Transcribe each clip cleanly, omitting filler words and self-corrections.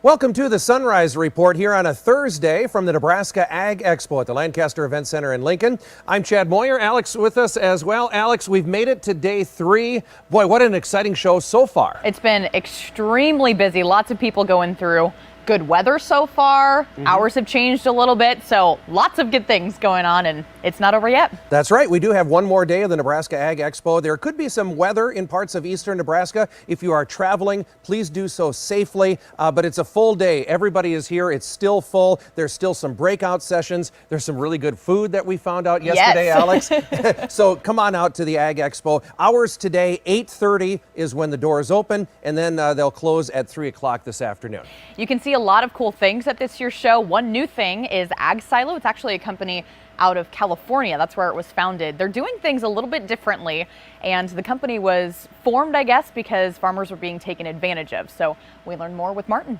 Welcome to the Sunrise Report here on a Thursday from the Nebraska Ag Expo at the Lancaster Event Center in Lincoln. I'm Chad Moyer. Alex with us as well. Alex, we've made it to day 3. Boy, what an exciting show so far. It's been extremely busy. Lots of people going through. Good weather so far. Hours have changed a little bit, so lots of good things going on, and it's not over yet. That's right. We do have one more day of the Nebraska Ag Expo. There could be some weather in parts of eastern Nebraska. If you are traveling, please do so safely, but it's a full day. Everybody is here. It's still full. There's still some breakout sessions. There's some really good food that we found out yesterday, yes. Alex. So come on out to the Ag Expo. Hours today, 8:30 is when the doors open, and then they'll close at 3 o'clock this afternoon. You can see a lot of cool things at this year's show. One new thing is Ag Silo. It's actually a company out of California. That's where it was founded. They're doing things a little bit differently, and the company was formed, I guess, because farmers were being taken advantage of. So we learn more with Martin.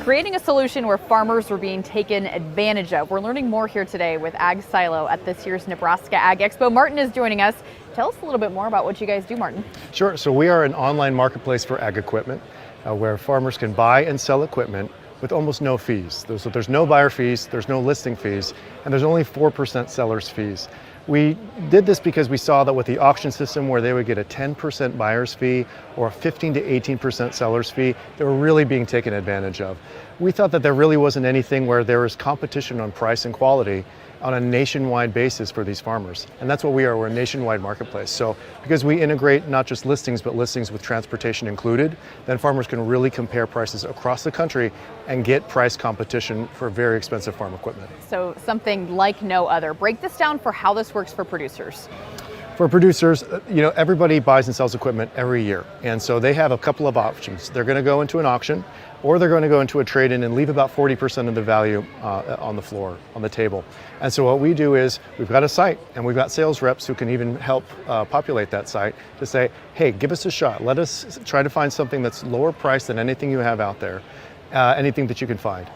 Creating a solution where farmers were being taken advantage of. We're learning more here today with Ag Silo at this year's Nebraska Ag Expo. Martin is joining us. Tell us a little bit more about what you guys do, Martin. Sure. So we are an online marketplace for ag equipment where farmers can buy and sell equipment with almost no fees. So there's no buyer fees, there's no listing fees, and there's only 4% seller's fees. We did this because we saw that with the auction system where they would get a 10% buyer's fee or a 15 to 18% seller's fee, they were really being taken advantage of. We thought that there really wasn't anything where there was competition on price and quality on a nationwide basis for these farmers. And that's what we are. We're a nationwide marketplace. So because we integrate not just listings, but listings with transportation included, then farmers can really compare prices across the country and get price competition for very expensive farm equipment. So something like no other. Break this down for how this works for producers. For producers, everybody buys and sells equipment every year. And so they have a couple of options. They're going to go into an auction, or they're going to go into a trade-in and leave about 40% of the value on the floor, on the table. And so what we do is we've got a site and we've got sales reps who can even help populate that site to say, hey, give us a shot. Let us try to find something that's lower priced than anything you have out there, anything that you can find.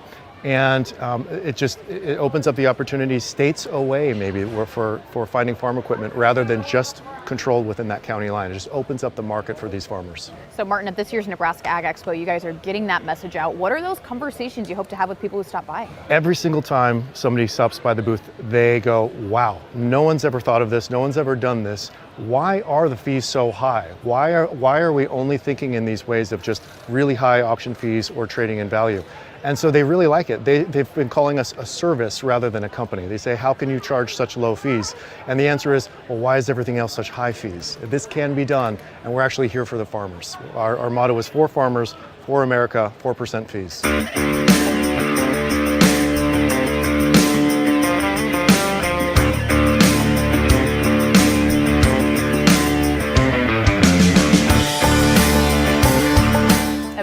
And it opens up the opportunity states away maybe for finding farm equipment rather than just controlled within that county line. It just opens up the market for these farmers. So Martin, at this year's Nebraska Ag Expo, you guys are getting that message out. What are those conversations you hope to have with people who stop by? Every single time somebody stops by the booth, they go, wow, no one's ever thought of this, no one's ever done this. Why are the fees so high? Why are we only thinking in these ways of just really high auction fees or trading in value? And so they really like it. They've been calling us a service rather than a company. They say, how can you charge such low fees? And the answer is, well, why is everything else such high fees? This can be done, and we're actually here for the farmers. Our motto is for farmers, for America, 4% fees.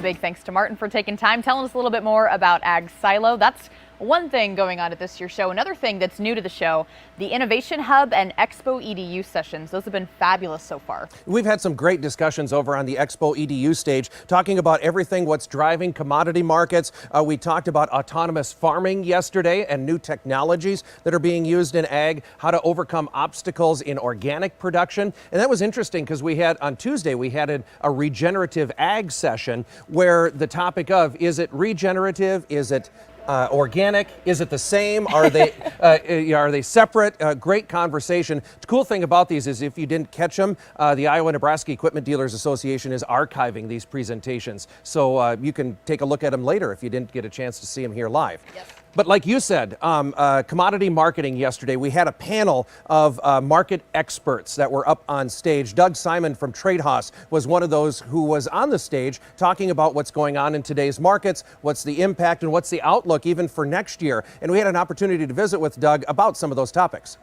Big thanks to Martin for taking time, telling us a little bit more about Ag Silo. That's one thing going on at this year's show. Another thing that's new to the show, the Innovation Hub and ExpoEDU sessions. Those have been fabulous so far. We've had some great discussions over on the ExpoEDU stage, talking about everything what's driving commodity markets. We talked about autonomous farming yesterday and new technologies that are being used in ag, how to overcome obstacles in organic production. And that was interesting because on Tuesday, we had a regenerative ag session where the topic of, is it regenerative? Is it organic? Is it the same? Are they separate? Great conversation. The cool thing about these is if you didn't catch them, the Iowa-Nebraska Equipment Dealers Association is archiving these presentations. So you can take a look at them later if you didn't get a chance to see them here live. Yep. But like you said, commodity marketing yesterday, we had a panel of market experts that were up on stage. Doug Simon from Trade House was one of those who was on the stage talking about what's going on in today's markets, what's the impact and what's the outlook even for next year. And we had an opportunity to visit with Doug about some of those topics.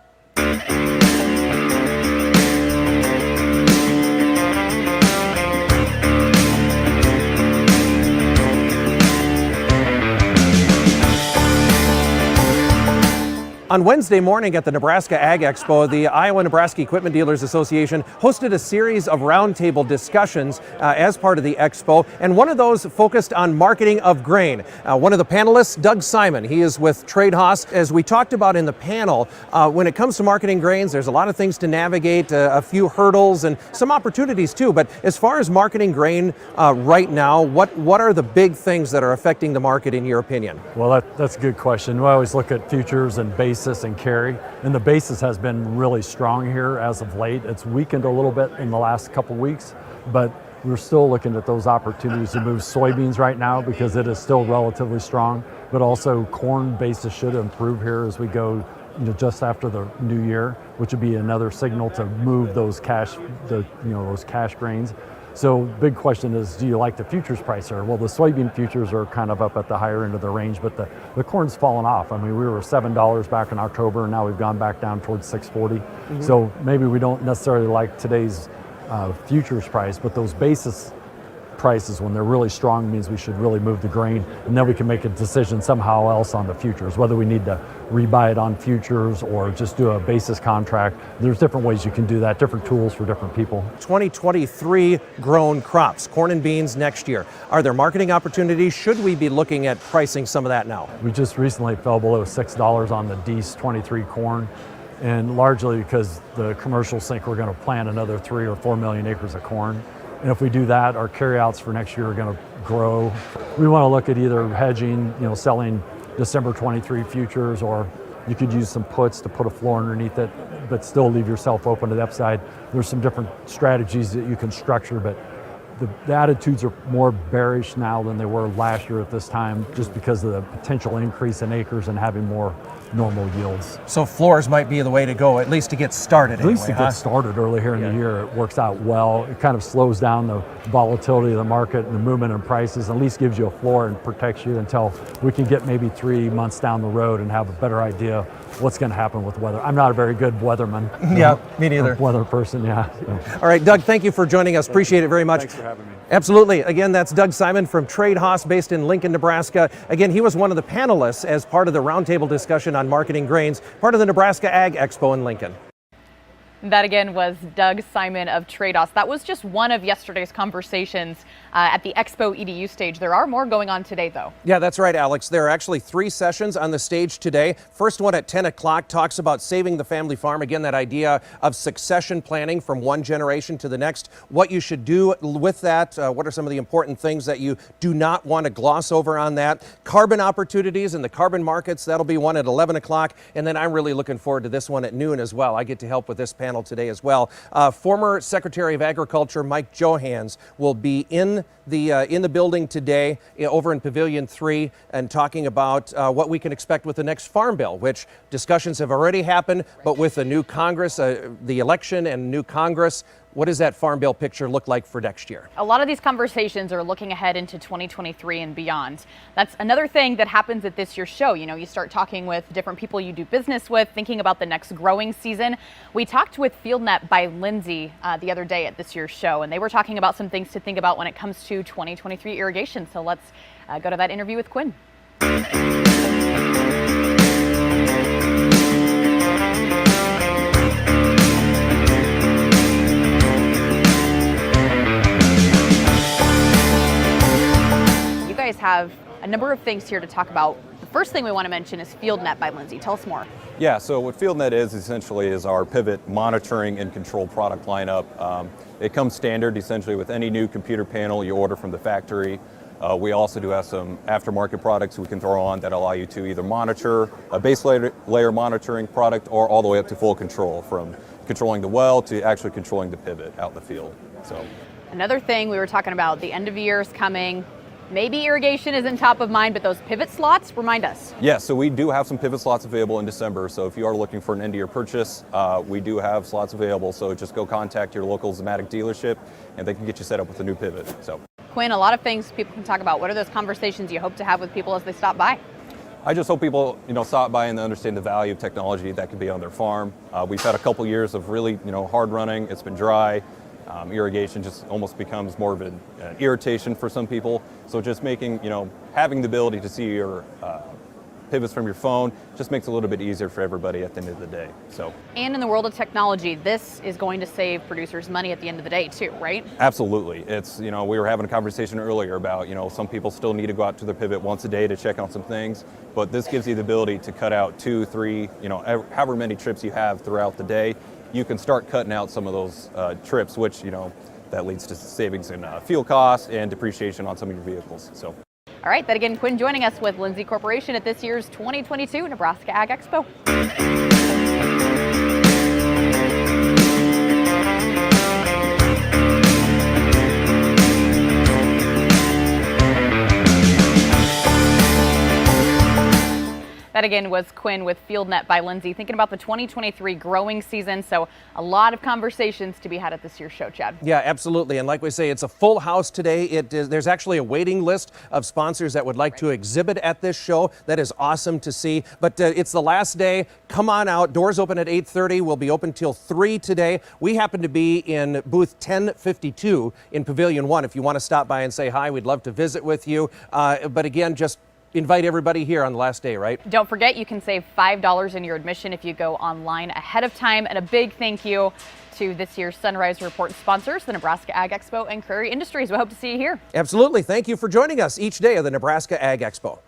On Wednesday morning at the Nebraska Ag Expo, the Iowa-Nebraska Equipment Dealers Association hosted a series of roundtable discussions as part of the expo, and one of those focused on marketing of grain. One of the panelists, Doug Simon, he is with Trade Haas. As we talked about in the panel, when it comes to marketing grains, there's a lot of things to navigate, a few hurdles and some opportunities too. But as far as marketing grain right now, what are the big things that are affecting the market in your opinion? Well, that's a good question. We always look at futures and basis and carry, and the basis has been really strong here as of late. It's weakened a little bit in the last couple weeks, but we're still looking at those opportunities to move soybeans right now because it is still relatively strong, but also corn basis should improve here as we go just after the new year, which would be another signal to move those cash grains. So big question is, do you like the futures price here? Well, the soybean futures are kind of up at the higher end of the range, but the corn's fallen off. I mean, we were $7 back in October, and now we've gone back down towards $6.40. So maybe we don't necessarily like today's futures price, but those basis prices, when they're really strong, means we should really move the grain, and then we can make a decision somehow else on the futures, whether we need to rebuy it on futures or just do a basis contract. There's different ways you can do that, different tools for different people. 2023 grown crops, corn and beans next year. Are there marketing opportunities? Should we be looking at pricing some of that now? We just recently fell below $6 on the Dees 23 corn, and largely because the commercials think we're going to plant another 3 or 4 million acres of corn. And if we do that, our carryouts for next year are going to grow. We want to look at either hedging, selling December 23 futures, or you could use some puts to put a floor underneath it, but still leave yourself open to the upside. There's some different strategies that you can structure, but the attitudes are more bearish now than they were last year at this time, just because of the potential increase in acres and having more normal yields. So floors might be the way to go, at least to get started. At least to get started early here in the year, it works out well. It kind of slows down the volatility of the market and the movement in prices, at least gives you a floor and protects you until we can get maybe 3 months down the road and have a better idea what's going to happen with weather. I'm not a very good weatherman. Yeah, me neither. Weather person, yeah. All right, Doug, thank you for joining us. Appreciate it very much. Thanks for having me. Absolutely. Again, that's Doug Simon from Trade Haas, based in Lincoln, Nebraska. Again, he was one of the panelists as part of the roundtable discussion on marketing grains, part of the Nebraska Ag Expo in Lincoln. That again was Doug Simon of Trade Haas. That was just one of yesterday's conversations at the ExpoEDU stage. There are more going on today, though. Yeah, that's right, Alex. There are actually 3 sessions on the stage today. First one at 10 o'clock talks about saving the family farm. Again, that idea of succession planning from one generation to the next. What you should do with that. What are some of the important things that you do not want to gloss over on that? Carbon opportunities in the carbon markets. That'll be one at 11 o'clock. And then I'm really looking forward to this one at noon as well. I get to help with this panel today as well. Former Secretary of Agriculture Mike Johans will be in the building today over in Pavilion 3 and talking about what we can expect with the next Farm Bill, which discussions have already happened, but with the new Congress, the election and new Congress, what does that Farm Bill picture look like for next year? A lot of these conversations are looking ahead into 2023 and beyond. That's another thing that happens at this year's show. You start talking with different people you do business with, thinking about the next growing season. We talked with Fieldnet by Lindsay the other day at this year's show, and they were talking about some things to think about when it comes to 2023 irrigation. So let's go to that interview with Quinn. Have a number of things here to talk about. The first thing we want to mention is Fieldnet by Lindsay. Tell us more. Yeah, so what Fieldnet is essentially is our pivot monitoring and control product lineup. It comes standard essentially with any new computer panel you order from the factory. We also do have some aftermarket products we can throw on that allow you to either monitor a base layer monitoring product or all the way up to full control, from controlling the well to actually controlling the pivot out in the field. So another thing we were talking about, the end of year is coming. Maybe irrigation isn't top of mind, but those pivot slots, remind us. Yeah, so we do have some pivot slots available in December. So if you are looking for an end of year purchase, we do have slots available. So just go contact your local Zematic dealership and they can get you set up with a new pivot. So Quinn, a lot of things people can talk about. What are those conversations you hope to have with people as they stop by? I just hope people, stop by and understand the value of technology that can be on their farm. We've had a couple years of really, hard running. It's been dry. Irrigation just almost becomes more of an irritation for some people. So just making, having the ability to see your pivots from your phone. Just makes it a little bit easier for everybody at the end of the day. So. And in the world of technology, this is going to save producers money at the end of the day too, right? Absolutely. It's, we were having a conversation earlier about, some people still need to go out to their pivot once a day to check on some things, but this gives you the ability to cut out 2, 3, however many trips you have throughout the day. You can start cutting out some of those trips, which, that leads to savings in fuel costs and depreciation on some of your vehicles. So. All right, that again, Quinn joining us with Lindsay Corporation at this year's 2022 Nebraska Ag Expo. That again was Quinn with Fieldnet by Lindsay, thinking about the 2023 growing season. So a lot of conversations to be had at this year's show, Chad. Yeah, absolutely. And like we say, it's a full house today. There's actually a waiting list of sponsors that would like to exhibit at this show. That is awesome to see. But it's the last day. Come on out. Doors open at 8:30. We'll be open till 3 today. We happen to be in booth 1052 in Pavilion 1. If you want to stop by and say hi, we'd love to visit with you. But again, just invite everybody here on the last day, right? Don't forget, you can save $5 in your admission if you go online ahead of time. And a big thank you to this year's Sunrise Report sponsors, the Nebraska Ag Expo and Crary Industries. We hope to see you here. Absolutely. Thank you for joining us each day of the Nebraska Ag Expo.